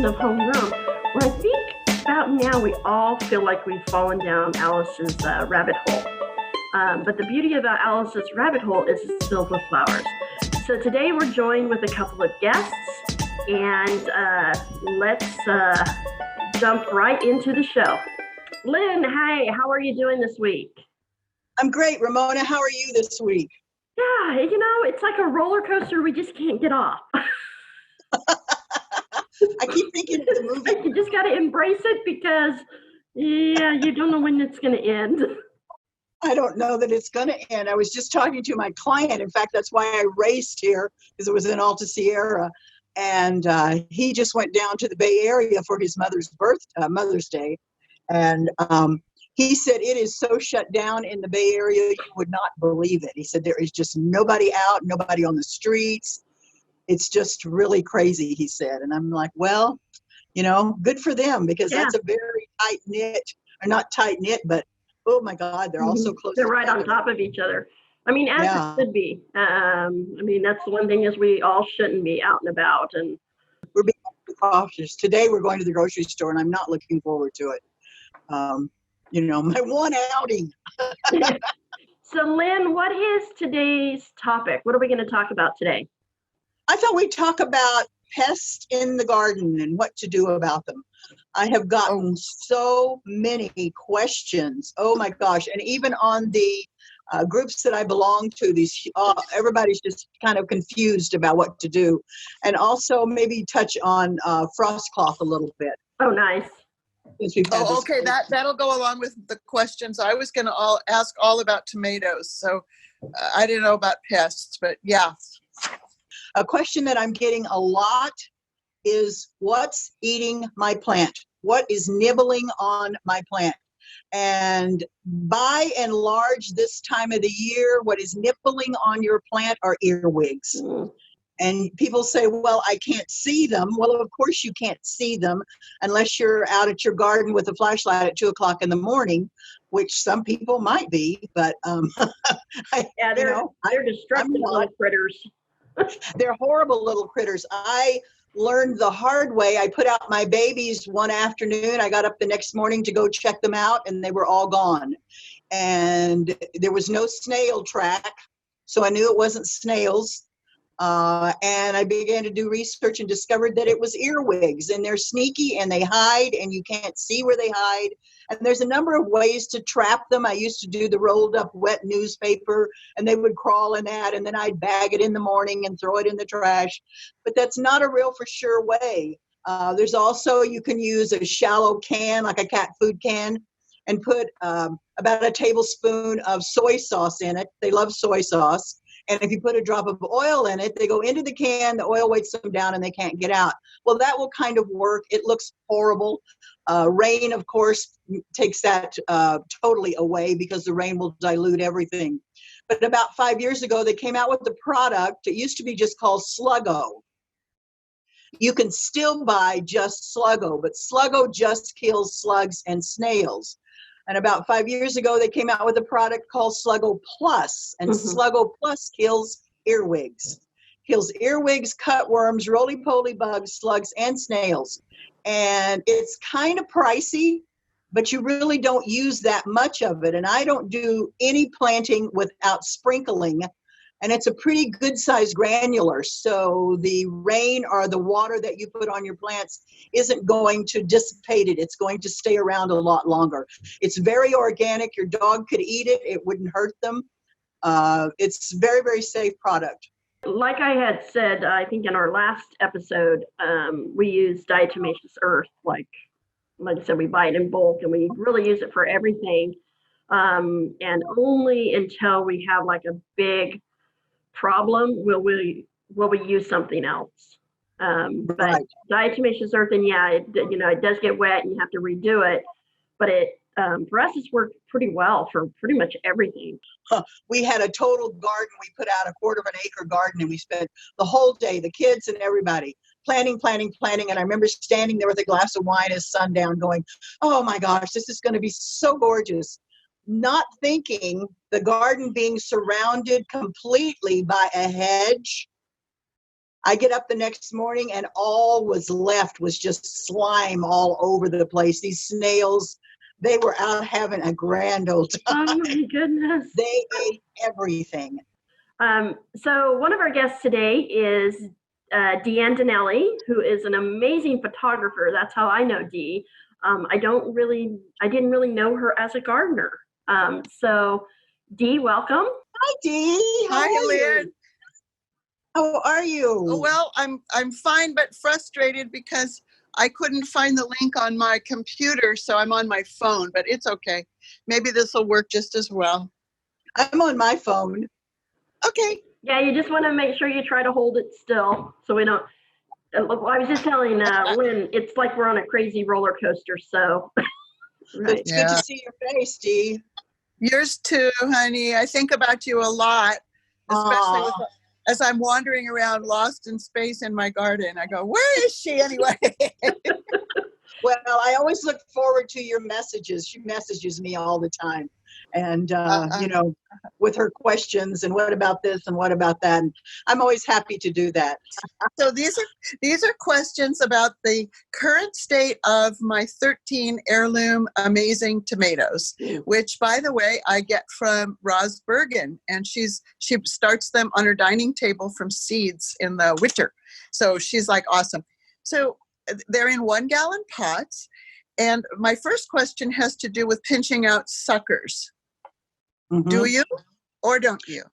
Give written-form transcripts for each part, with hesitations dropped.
edition of Homeroom, where I think about now we all feel like we've fallen down Alice's rabbit hole. But the beauty about Alice's rabbit hole is it's filled with flowers. So today we're joined with a couple of guests, and let's jump right into the show. Lynn, hi, how are you doing this week? I'm great. Ramona, how are you this week? Yeah, it's like a roller coaster we just can't get off. I keep thinking of the movie. You just got to embrace it because, you don't know when it's going to end. I don't know that it's going to end. I was just talking to my client. In fact, that's why I raced here, because it was in Alta Sierra. And he just went down to the Bay Area for his Mother's Day. And he said it is so shut down in the Bay Area, you would not believe it. He said there is just nobody out, nobody on the streets. It's just really crazy, he said. And I'm like, well, good for them, because that's a very tight knit, or not tight knit, but oh my God, they're all so close. They're right on top of each other. I mean, as it should be. That's the one thing is we all shouldn't be out and about. And we're being cautious. Today we're going to the grocery store, and I'm not looking forward to it. My one outing. So Lynn, what is today's topic? What are we going to talk about today? I thought we'd talk about pests in the garden and what to do about them. I have gotten so many questions. Oh my gosh. And even on the groups that I belong to, everybody's just kind of confused about what to do. And also maybe touch on frost cloth a little bit. Oh, nice. Okay. That'll go along with the questions. I was going to ask all about tomatoes. So I didn't know about pests, but yeah. A question that I'm getting a lot is, what's eating my plant? What is nibbling on my plant? And by and large, this time of the year, what is nibbling on your plant are earwigs. And people say, well, I can't see them. Well, of course you can't see them unless you're out at your garden with a flashlight at 2:00 in the morning, which some people might be, but they're destructive little critters. They're horrible little critters. I learned the hard way. I put out my babies one afternoon. I got up the next morning to go check them out, and they were all gone. And there was no snail track, so I knew it wasn't snails. And I began to do research and discovered that it was earwigs, and they're sneaky and they hide and you can't see where they hide. And there's a number of ways to trap them. I used to do the rolled up wet newspaper, and they would crawl in that, and then I'd bag it in the morning and throw it in the trash. But that's not a real for sure way. There's also, you can use a shallow can, like a cat food can, and put about a tablespoon of soy sauce in it. They love soy sauce. And if you put a drop of oil in it, they go into the can, the oil weights them down, and they can't get out. Well, that will kind of work. It looks horrible. Rain, of course, takes that totally away, because the rain will dilute everything. But about 5 years ago, they came out with the product. It used to be just called Sluggo. You can still buy just Sluggo, but Sluggo just kills slugs and snails. And about 5 years ago, they came out with a product called Sluggo Plus, and Sluggo Plus kills earwigs. Kills earwigs, cutworms, roly-poly bugs, slugs, and snails. And it's kind of pricey, but you really don't use that much of it. And I don't do any planting without sprinkling. And it's a pretty good size granular. So the rain or the water that you put on your plants isn't going to dissipate it. It's going to stay around a lot longer. It's very organic. Your dog could eat it. It wouldn't hurt them. It's a very, very safe product. Like I had said, I think in our last episode, we use diatomaceous earth. Like I said, we buy it in bulk, and we really use it for everything. And only until we have like a big problem will we use something else. But Right. Diatomaceous earth, and it does get wet and you have to redo it, but it for us it's worked pretty well for pretty much everything. We had a total garden. We put out a 1/4 acre garden, and we spent the whole day, the kids and everybody, planting. And I remember standing there with a glass of wine at sundown going, oh my gosh, this is going to be so gorgeous. Not thinking the garden being surrounded completely by a hedge I get up the next morning and all was left was just slime all over the place. These snails, they were out having a grand old time. Oh my goodness. They ate everything. So one of our guests today is Deanne Donnelly, who is an amazing photographer. That's how I know Dee. I didn't really know her as a gardener. So Dee, welcome. Hi, Dee. Hi, Lynn. How are you? Oh, well, I'm fine, but frustrated because I couldn't find the link on my computer, so I'm on my phone, but it's okay. Maybe this will work just as well. I'm on my phone. Okay. Yeah, you just want to make sure you try to hold it still so we don't. I was just telling Lynn, it's like we're on a crazy roller coaster, so. Right. It's good to see your face, Dee. Yours too, honey. I think about you a lot, especially as I'm wandering around lost in space in my garden. I go, where is she anyway? Well, I always look forward to your messages. She messages me all the time. And, with her questions and what about this and what about that. And I'm always happy to do that. So these are questions about the current state of my 13 heirloom amazing tomatoes, which, by the way, I get from Roz Bergen, and she starts them on her dining table from seeds in the winter. So she's like awesome. So they're in 1 gallon pots. And my first question has to do with pinching out suckers. Mm-hmm. Do you or don't you?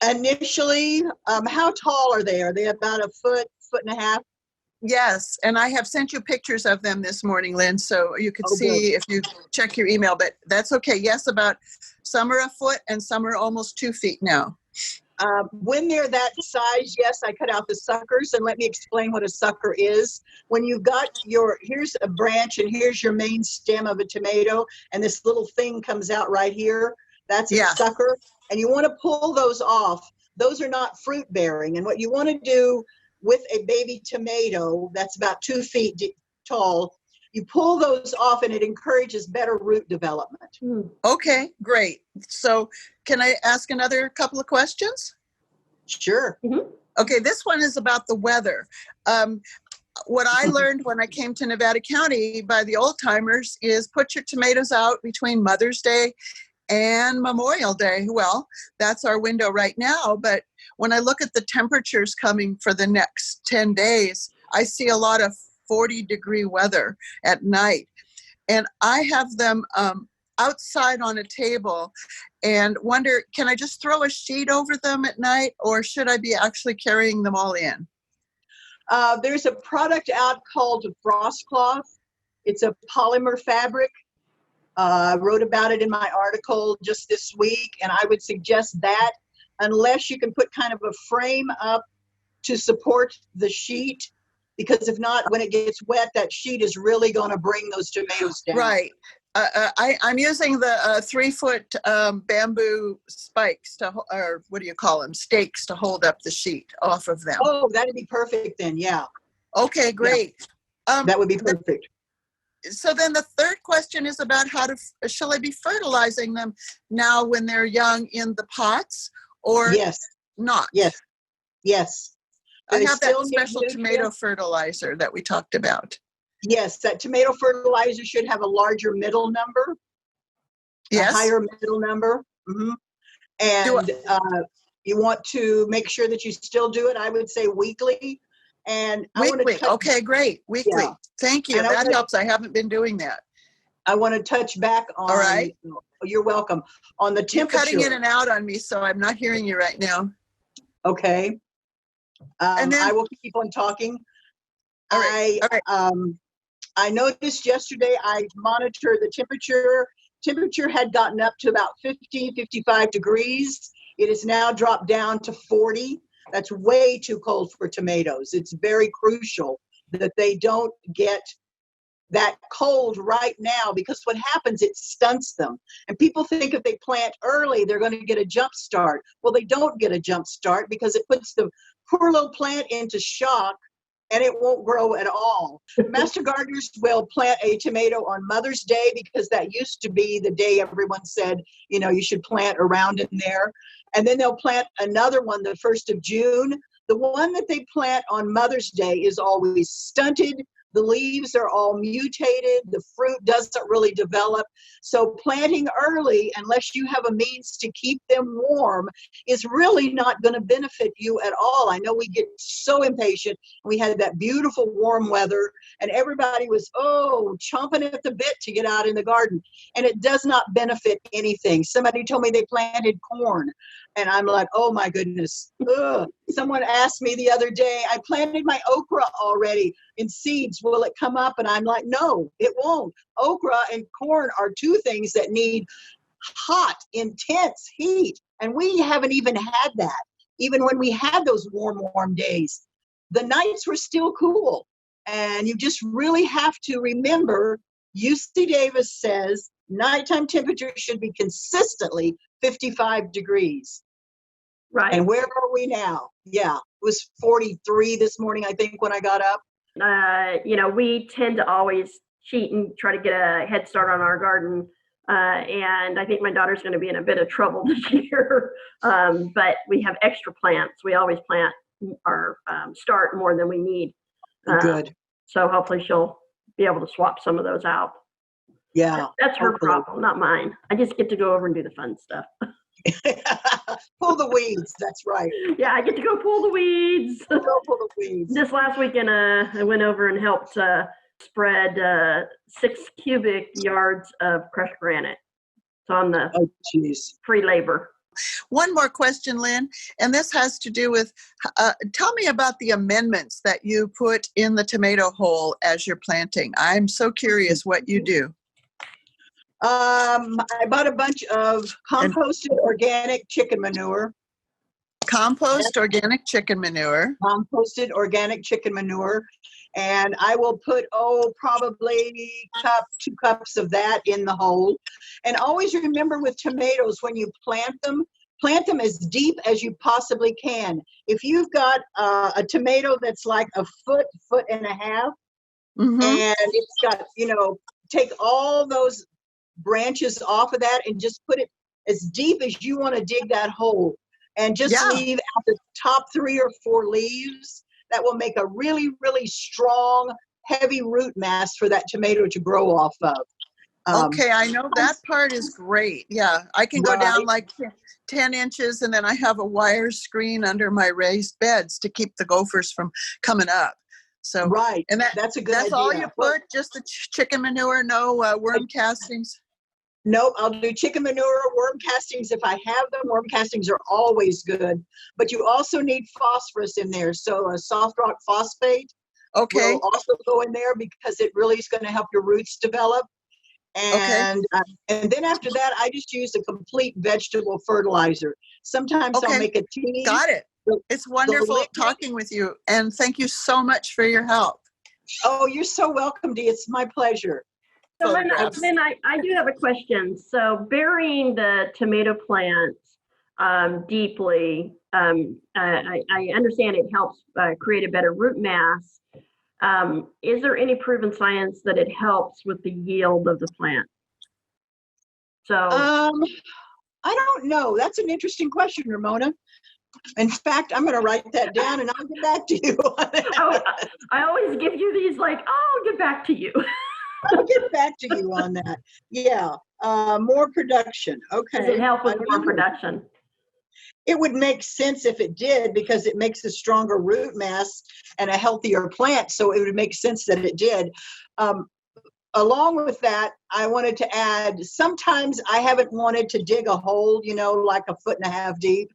Initially, how tall are they? Are they about a foot and a half? Yes, and I have sent you pictures of them this morning, Lynn, so you could see if you check your email, but that's okay. Yes, about some are a foot and some are almost 2 feet now. When they're that size, yes, I cut out the suckers, and let me explain what a sucker is. When you've got here's a branch and here's your main stem of a tomato, and this little thing comes out right here, that's a sucker, and you want to pull those off. Those are not fruit bearing, and what you want to do with a baby tomato that's about 2 feet tall, you pull those off and it encourages better root development. Okay, great. So can I ask another couple of questions? Sure. Mm-hmm. Okay, this one is about the weather. What I learned when I came to Nevada County by the old timers is put your tomatoes out between Mother's Day and Memorial Day. Well, that's our window right now, but when I look at the temperatures coming for the next 10 days, I see a lot of 40-degree weather at night. And I have them outside on a table and wonder, can I just throw a sheet over them at night, or should I be actually carrying them all in? There's a product out called Frost Cloth. It's a polymer fabric. I wrote about it in my article just this week, and I would suggest that unless you can put kind of a frame up to support the sheet, because if not, when it gets wet, that sheet is really going to bring those tomatoes down. Right. I'm using the 3-foot bamboo spikes or what do you call them? Stakes to hold up the sheet off of them. Oh, that'd be perfect then. Yeah. Okay, great. Yeah. That would be perfect. So then the third question is about shall I be fertilizing them now when they're young in the pots or not? Yes. I have that special tomato fertilizer that we talked about. Yes, that tomato fertilizer should have a larger middle number. Yes. A higher middle number. Mm-hmm. And you want to make sure that you still do it, I would say weekly. And weekly. Okay, great. Weekly. Yeah. Thank you. That helps. I haven't been doing that. I want to touch back on. All right. You're welcome. On the temperature. You're cutting in and out on me, so I'm not hearing you right now. Okay. And then I will keep on talking. All right. I noticed yesterday I monitored the temperature. Temperature had gotten up to about 50, 55 degrees. It has now dropped down to 40. That's way too cold for tomatoes. It's very crucial that they don't get that cold right now, because what happens, it stunts them. And people think if they plant early, they're going to get a jump start. Well, they don't get a jump start because it puts the poor little plant into shock and it won't grow at all. Master gardeners will plant a tomato on Mother's Day because that used to be the day everyone said, you should plant around in there. And then they'll plant another one the 1st of June. The one that they plant on Mother's Day is always stunted. The leaves are all mutated. The fruit doesn't really develop. So planting early, unless you have a means to keep them warm, is really not going to benefit you at all. I know we get so impatient. We had that beautiful warm weather and everybody was, chomping at the bit to get out in the garden. And it does not benefit anything. Somebody told me they planted corn. And I'm like, oh my goodness. Ugh. Someone asked me the other day, I planted my okra already in seeds. Will it come up? And I'm like, no, it won't. Okra and corn are two things that need hot, intense heat. And we haven't even had that. Even when we had those warm days, the nights were still cool. And you just really have to remember, UC Davis says nighttime temperature should be consistently 55 degrees. Right. And where are we now? Yeah, it was 43 this morning, I think, when I got up. We tend to always cheat and try to get a head start on our garden. And I think my daughter's going to be in a bit of trouble this year. But we have extra plants. We always plant or start more than we need. Good. So hopefully she'll be able to swap some of those out. Yeah. That's her problem, not mine. I just get to go over and do the fun stuff. Pull the weeds. That's right. Yeah, I get to go pull the weeds. Go pull the weeds. This last weekend, I went over and helped spread 6 cubic yards of crushed granite. It's on the free labor. One more question, Lynn, and this has to do with, tell me about the amendments that you put in the tomato hole as you're planting. I'm so curious what you do. I bought a bunch of composted organic chicken manure. Composted organic chicken manure. And I will put, probably 2 cups of that in the hole. And always remember with tomatoes, when you plant them as deep as you possibly can. If you've got a tomato that's like a foot and a half, and it's got, take all those branches off of that and just put it as deep as you want to dig that hole. And just leave out the top 3 or 4 leaves. That will make a really, really strong, heavy root mass for that tomato to grow off of. Okay, I know that part is great. Yeah, I can go down like 10 inches, and then I have a wire screen under my raised beds to keep the gophers from coming up. So and that's a good idea. That's all you put, just the chicken manure, no worm castings? Nope, I'll do chicken manure, worm castings if I have them. Worm castings are always good, but you also need phosphorus in there. So a soft rock phosphate will also go in there because it really is going to help your roots develop. And and then after that, I just use a complete vegetable fertilizer. Sometimes I'll make a tea. Got it. It's wonderful talking with you, and thank you so much for your help. Oh, you're so welcome, Dee. It's my pleasure. So Lynn, I do have a question. So burying the tomato plants deeply, I understand it helps create a better root mass. Is there any proven science that it helps with the yield of the plant? So I don't know. That's an interesting question, Ramona. In fact, I'm going to write that down and I'll get back to you. I always give you these I'll get back to you. I'll get back to you on that. Yeah. More production. Okay. Does it help with more production? It would make sense if it did, because it makes a stronger root mass and a healthier plant. So it would make sense that it did. Along with that, I wanted to add, sometimes I haven't wanted to dig a hole, like 1.5 feet deep.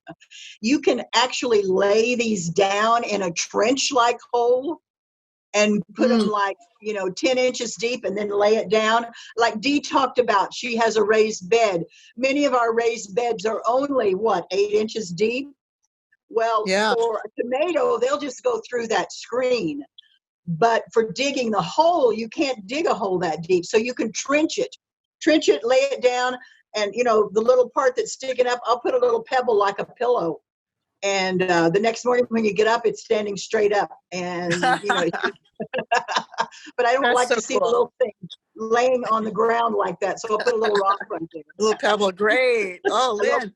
You can actually lay these down in a trench-like hole and put them 10 inches deep and then lay it down. Like Dee talked about, she has a raised bed. Many of our raised beds are only, 8 inches deep? Well, for a tomato, they'll just go through that screen. But for digging the hole, you can't dig a hole that deep. So you can trench it, lay it down. And, the little part that's sticking up, I'll put a little pebble like a pillow. And the next morning when you get up, it's standing straight up. And, but I don't like to see a little thing laying on the ground like that. So I'll put a little rock right there. A little pebble, great. Oh, Lynn.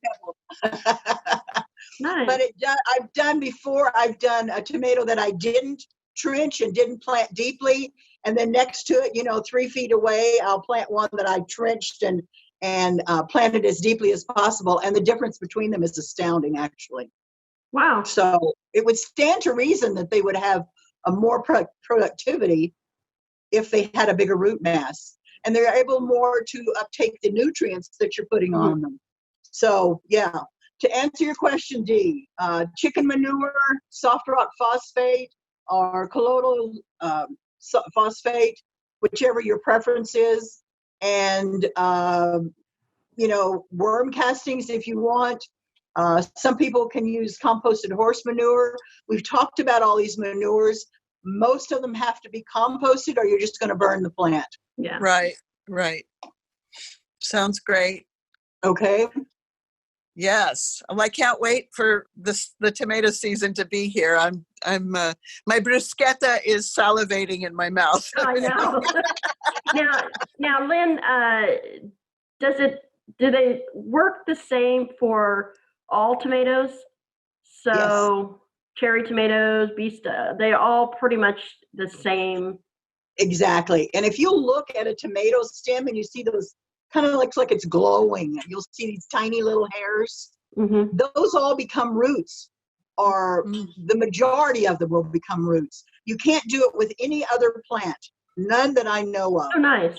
Nice. But I've done before. I've done a tomato that I didn't trench and didn't plant deeply, and then next to it, 3 feet away, I'll plant one that I trenched and planted as deeply as possible. And the difference between them is astounding, actually. Wow. So it would stand to reason that they would have a more productivity if they had a bigger root mass, and they're able more to uptake the nutrients that you're putting on them. So yeah, to answer your question, Dee, chicken manure, soft rock phosphate, or colloidal phosphate, whichever your preference is, and worm castings if you want. Some people can use composted horse manure. We've talked about all these manures. Most of them have to be composted, or you're just going to burn the plant. Yeah. Right. Sounds great. Okay. Yes. Well, I can't wait for the tomato season to be here. My bruschetta is salivating in my mouth. I know. now, Lynn, do they work the same for all tomatoes? So yes. Cherry tomatoes, they all pretty much the same. Exactly. And if you look at a tomato stem and you see those kind of looks like it's glowing, you'll see these tiny little hairs. Mm-hmm. Those all become roots, or the majority of them will become roots. You can't do it with any other plant, none that I know of. Oh, nice.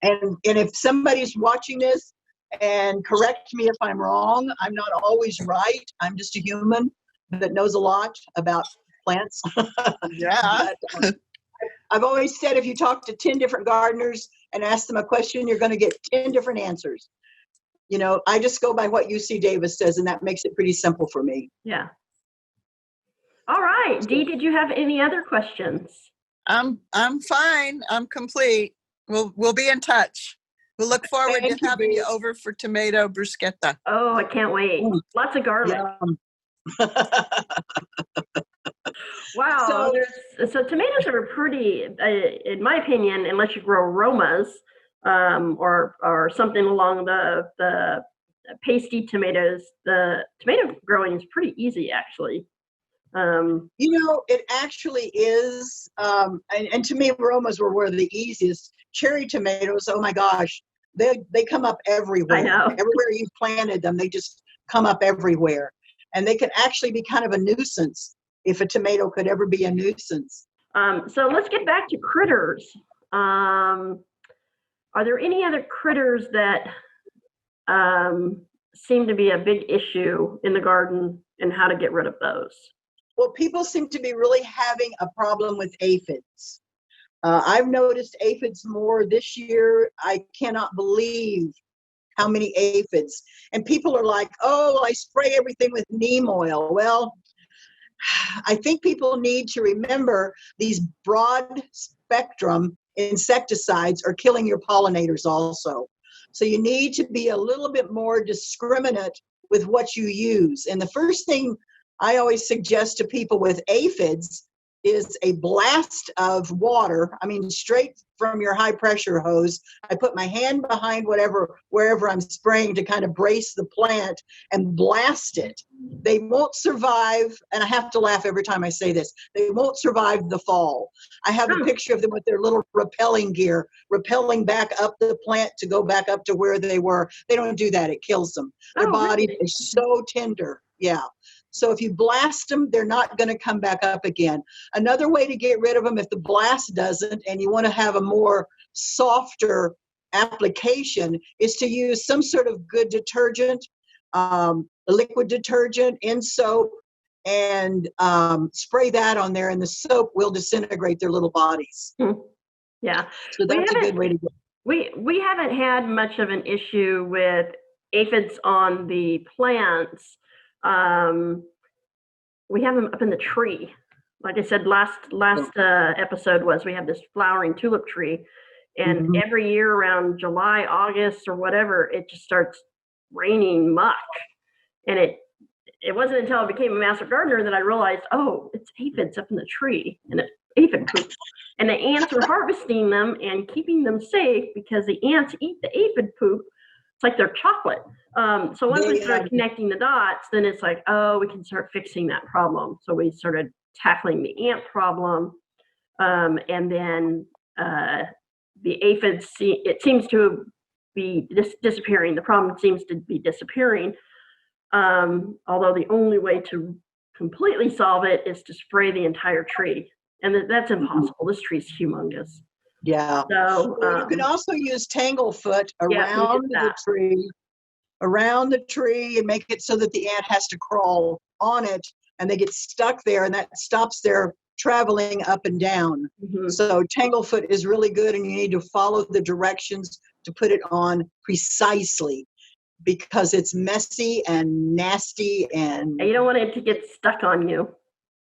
And if somebody's watching this, and correct me if I'm wrong, I'm not always right. I'm just a human that knows a lot about plants. Yeah. But, I've always said if you talk to 10 different gardeners and ask them a question, you're going to get 10 different answers. I just go by what UC Davis says, and that makes it pretty simple for me. Yeah. All right. Dee, did you have any other questions? I'm fine. I'm complete. We'll be in touch. We'll look forward to having you over for tomato bruschetta. Oh, I can't wait. Lots of garlic. Wow. So tomatoes are pretty, in my opinion, unless you grow Romas or something along the pasty tomatoes, the tomato growing is pretty easy, actually. It actually is. And to me, Romas were one of the easiest. Cherry tomatoes, oh my gosh, they come up everywhere. I know. Everywhere you planted them, they just come up everywhere. And they can actually be kind of a nuisance, if a tomato could ever be a nuisance. So let's get back to critters. Are there any other critters that seem to be a big issue in the garden, and how to get rid of those? Well, people seem to be really having a problem with aphids. I've noticed aphids more this year. I cannot believe how many aphids. And people are like, oh, I spray everything with neem oil. Well, I think people need to remember these broad spectrum insecticides are killing your pollinators also. So you need to be a little bit more discriminate with what you use. And the first thing I always suggest to people with aphids is a blast of water. I mean, straight from your high pressure hose. I put my hand behind wherever I'm spraying to kind of brace the plant and blast it. They won't survive, and I have to laugh every time I say this, they won't survive the fall. I have a picture of them with their little rappelling gear, rappelling back up the plant to go back up to where they were. They don't do that, it kills them. Their body is so tender. Yeah. So if you blast them, they're not going to come back up again. Another way to get rid of them, if the blast doesn't, and you want to have a more softer application, is to use some sort of good detergent, a liquid detergent in soap, and spray that on there, and the soap will disintegrate their little bodies. Yeah. So that's a good way to go. We haven't had much of an issue with aphids on the plants. We have them up in the tree. Like I said, last episode we have this flowering tulip tree, and every year around July, August, or whatever, it just starts raining muck. And it wasn't until I became a master gardener that I realized, oh, it's aphids up in the tree, and it's aphid poop. And the ants are harvesting them and keeping them safe, because the ants eat the aphid poop, it's like they're chocolate. So once we They, started connecting the dots, then it's like, oh, we can start fixing that problem. So we started tackling the ant problem, and then the aphids. It seems to be disappearing. The problem seems to be disappearing. Although the only way to completely solve it is to spray the entire tree, and that's impossible. This tree's humongous. Yeah. So Well, you can also use tanglefoot around the tree, and make it so that the ant has to crawl on it, and they get stuck there, and that stops their traveling up and down. Mm-hmm. So tanglefoot is really good, and you need to follow the directions to put it on precisely, because it's messy and nasty, and you don't want it to get stuck on you.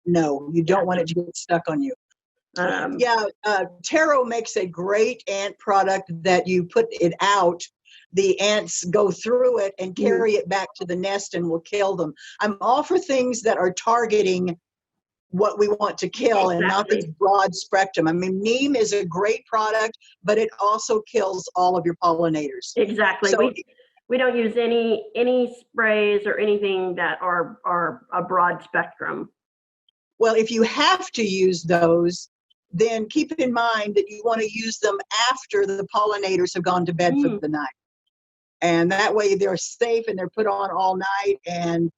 No, you don't want it to get stuck on you. Taro makes a great ant product that you put it out. The ants go through it and carry it back to the nest and will kill them. I'm all for things that are targeting what we want to kill, and not this broad spectrum. I mean, neem is a great product, but it also kills all of your pollinators. Exactly. So, we don't use any sprays or anything that are a broad spectrum. Well, if you have to use those, then keep in mind that you want to use them after the pollinators have gone to bed for the night. And that way they're safe and they're put on all night. And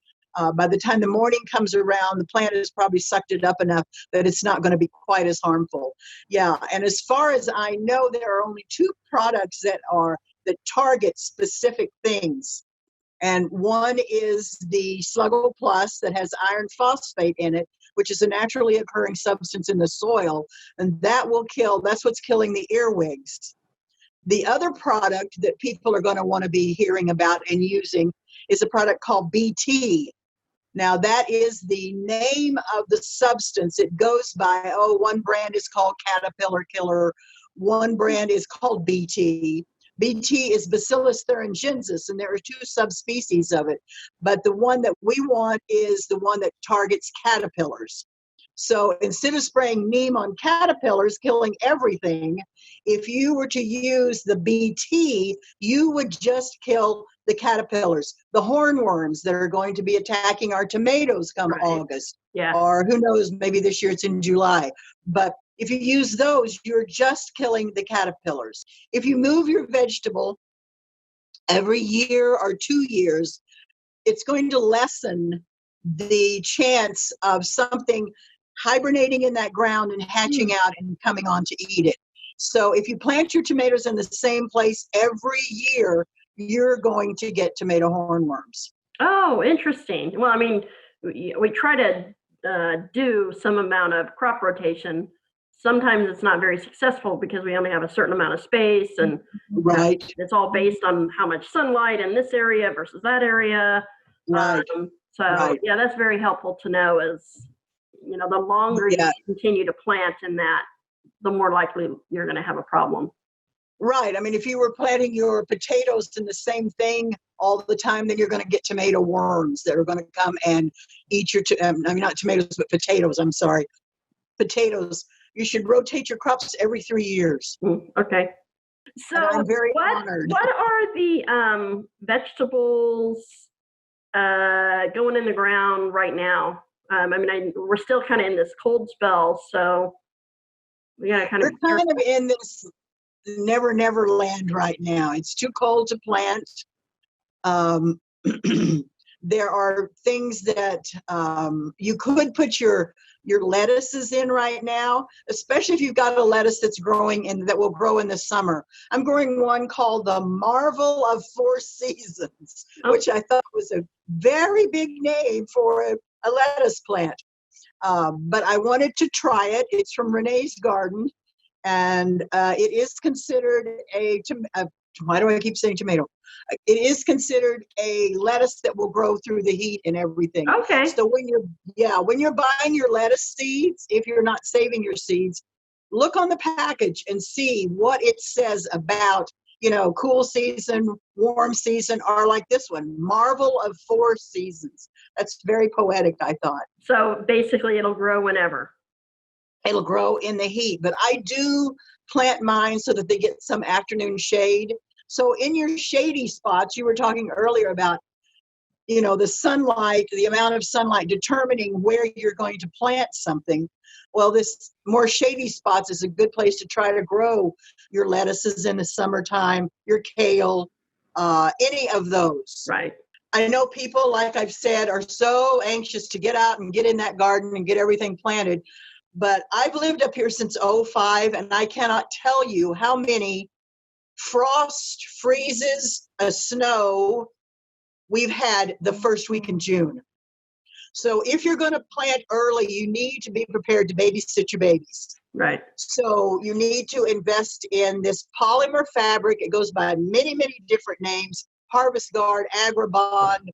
by the time the morning comes around, the plant has probably sucked it up enough that it's not going to be quite as harmful. Yeah. And as far as I know, there are only 2 products that target specific things. And one is the Sluggo Plus that has iron phosphate in it, which is a naturally occurring substance in the soil. And that's what's killing the earwigs. The other product that people are going to want to be hearing about and using is a product called BT. Now, that is the name of the substance. It goes by, one brand is called Caterpillar Killer. One brand is called BT. BT is Bacillus thuringiensis, and there are 2 subspecies of it. But the one that we want is the one that targets caterpillars. So instead of spraying neem on caterpillars, killing everything, if you were to use the BT, you would just kill the caterpillars, the hornworms that are going to be attacking our tomatoes come August. Yeah. Or who knows, maybe this year it's in July. But if you use those, you're just killing the caterpillars. If you move your vegetable every year or 2 years, it's going to lessen the chance of something hibernating in that ground and hatching out and coming on to eat it. So if you plant your tomatoes in the same place every year, you're going to get tomato hornworms. Oh, interesting. Well, I mean, we try to do some amount of crop rotation. Sometimes it's not very successful because we only have a certain amount of space, and it's all based on how much sunlight in this area versus that area. Yeah, that's very helpful to know. Is the longer you continue to plant in that, the more likely you're going to have a problem. Right. I mean, if you were planting your potatoes in the same thing all the time, then you're going to get tomato worms that are going to come and eat your, not tomatoes, but potatoes. I'm sorry. Potatoes. You should rotate your crops every 3 years. Okay. So and I'm very honored. What are the vegetables going in the ground right now? We're still kind of in this cold spell, so we got to kind of. We're kind of in this never land right now. It's too cold to plant. There are things that you could put your lettuces in right now, especially if you've got a lettuce that's that will grow in the summer. I'm growing one called the Marvel of 4 Seasons, which I thought was a very big name for a lettuce plant. But I wanted to try it. It's from Renee's Garden, and it is considered why do I keep saying tomato? It is considered a lettuce that will grow through the heat and everything. Okay. So when you're buying your lettuce seeds, if you're not saving your seeds, look on the package and see what it says about, cool season, warm season, or like this one, Marvel of 4 Seasons. That's very poetic, I thought. So basically it'll grow whenever. It'll grow in the heat, but I do plant mine so that they get some afternoon shade. So in your shady spots, you were talking earlier about, the sunlight, the amount of sunlight determining where you're going to plant something. Well, this more shady spots is a good place to try to grow your lettuces in the summertime, your kale, any of those. Right. I know people, like I've said, are so anxious to get out and get in that garden and get everything planted. But I've lived up here since '05, and I cannot tell you how many frost, freezes, snow we've had the first week in June. So if you're going to plant early, you need to be prepared to babysit your babies. Right. So you need to invest in this polymer fabric. It goes by many, many different names: Harvest Guard, Agribond,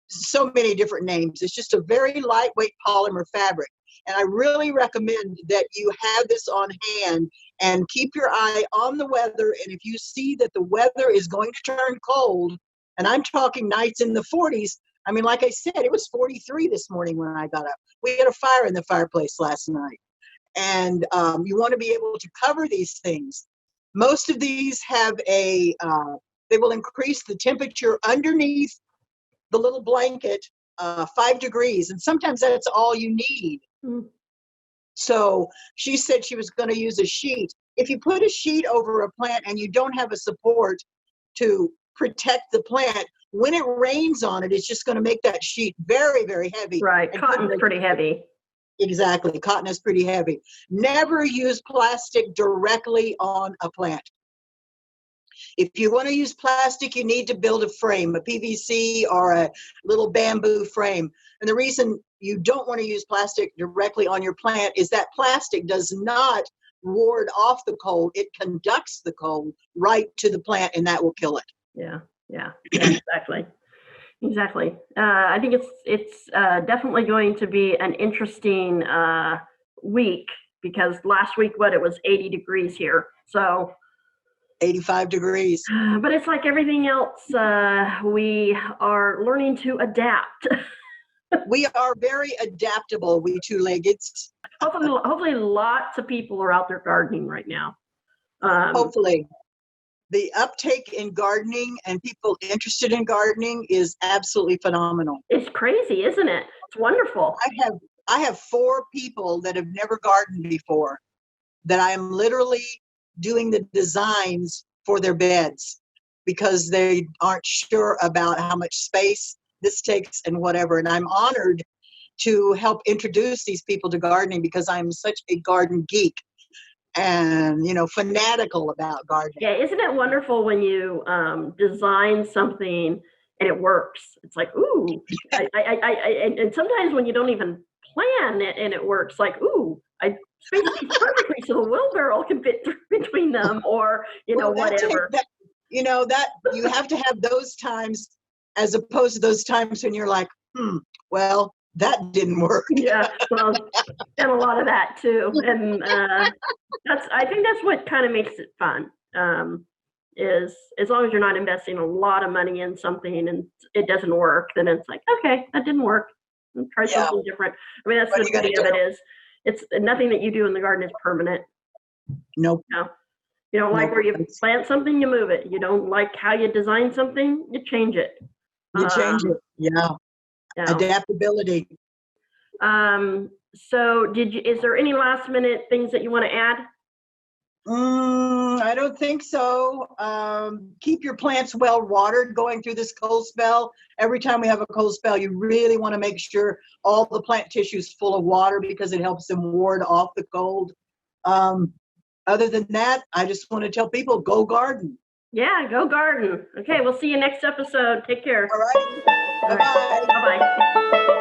so many different names. It's just a very lightweight polymer fabric. And I really recommend that you have this on hand and keep your eye on the weather. And if you see that the weather is going to turn cold, and I'm talking nights in the 40s, I mean, like I said, it was 43 this morning when I got up. We had a fire in the fireplace last night. And you want to be able to cover these things. Most of these have they will increase the temperature underneath the little blanket 5 degrees. And sometimes that's all you need. Mm. So she said she was going to use a sheet. If you put a sheet over a plant and you don't have a support to protect the plant, when it rains on it, it's just going to make that sheet very, very heavy. Right. Cotton's pretty heavy. Exactly. Cotton is pretty heavy. Never use plastic directly on a plant. If you want to use plastic, you need to build a frame, a PVC or a little bamboo frame. And the reason you don't want to use plastic directly on your plant is that plastic does not ward off the cold. It conducts the cold right to the plant, and that will kill it. Yeah, exactly. Exactly. I think it's definitely going to be an interesting week, because last week, it was 80 degrees here. So 85 degrees. But it's like everything else, we are learning to adapt. We are very adaptable, we two-leggeds. Hopefully lots of people are out there gardening right now. Hopefully. The uptake in gardening and people interested in gardening is absolutely phenomenal. It's crazy, isn't it? It's wonderful. I have 4 people that have never gardened before that I am literally doing the designs for their beds because they aren't sure about how much space this takes and whatever. And I'm honored to help introduce these people to gardening because I'm such a garden geek and, fanatical about gardening. Yeah, isn't it wonderful when you design something and it works? It's like, ooh. And sometimes when you don't even plan it and it works, like, ooh, I spaced these perfectly so the wheelbarrow can fit between them, or whatever. That you have to have those times as opposed to those times when you're like, well, that didn't work. Yeah, well, and a lot of that too, and I think that's what kind of makes it fun. Is as long as you're not investing a lot of money in something and it doesn't work, then it's like, okay, that didn't work. Try something different. I mean, that's what the beauty of it is. It's nothing that you do in the garden is permanent. Nope. No. You don't like where you plant something, you move it. You don't like how you design something, you change it. You change it. Yeah. Adaptability. So is there any last minute things that you want to add? I don't think so. Keep your plants well watered going through this cold spell. Every time we have a cold spell, you really want to make sure all the plant tissue is full of water because it helps them ward off the cold. Other than that, I just want to tell people, go garden. Yeah, go garden. Okay, we'll see you next episode. Take care. All right. Bye-bye. Bye-bye.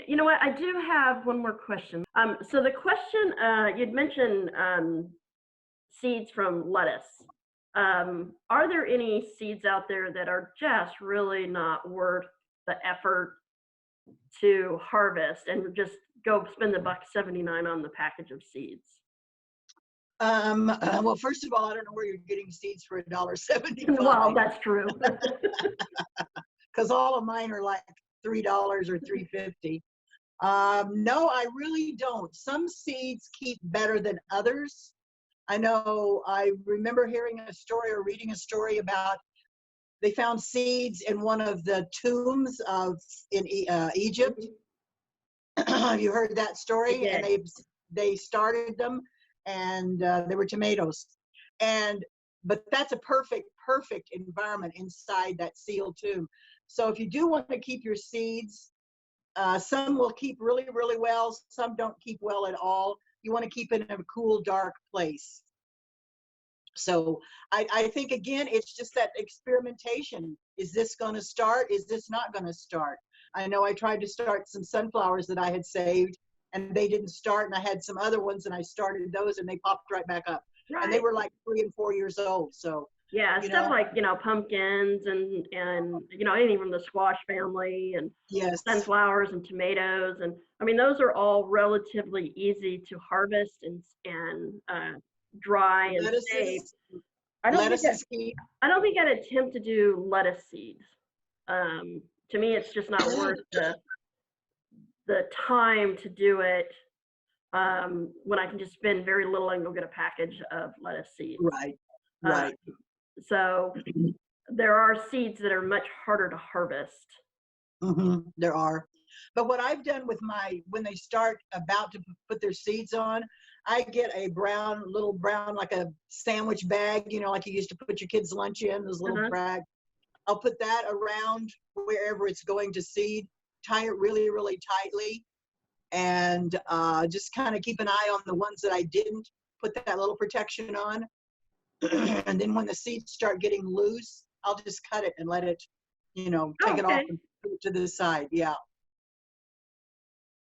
You know what? I do have one more question. So the question, you'd mentioned seeds from lettuce. Are there any seeds out there that are just really not worth the effort to harvest and just go spend the $1.79 on the package of seeds? Well, first of all, I don't know where you're getting seeds for $1.75. Well, that's true. Because all of mine are like $3 or $3.50. No, I really don't. Some seeds keep better than others. I know I remember hearing a story or reading a story about they found seeds in one of the tombs in Egypt. Have you heard that story? Yeah. And they started them, and they were tomatoes. But that's a perfect environment inside that sealed tomb. So if you do want to keep your seeds, some will keep really, really well. Some don't keep well at all. You want to keep it in a cool, dark place. So I think, again, it's just that experimentation. Is this going to start? Is this not going to start? I know I tried to start some sunflowers that I had saved, and they didn't start. And I had some other ones, and I started those, and they popped right back up. Right. And they were like 3 and 4 years old. So yeah, stuff like, pumpkins and anything from the squash family, and yes, sunflowers and tomatoes. And I mean, those are all relatively easy to harvest and dry and save. I don't think I'd attempt to do lettuce seeds. To me, it's just not worth the time to do it when I can just spend very little and go get a package of lettuce seeds. Right. So there are seeds that are much harder to harvest. There are. But what I've done with when they start about to put their seeds on, I get a little brown, like a sandwich bag, like you used to put your kids' lunch in, those little bags. I'll put that around wherever it's going to seed, tie it really, really tightly, and just kind of keep an eye on the ones that I didn't put that little protection on. And then when the seeds start getting loose, I'll just cut it and let it, take it off and put it to the side. Yeah.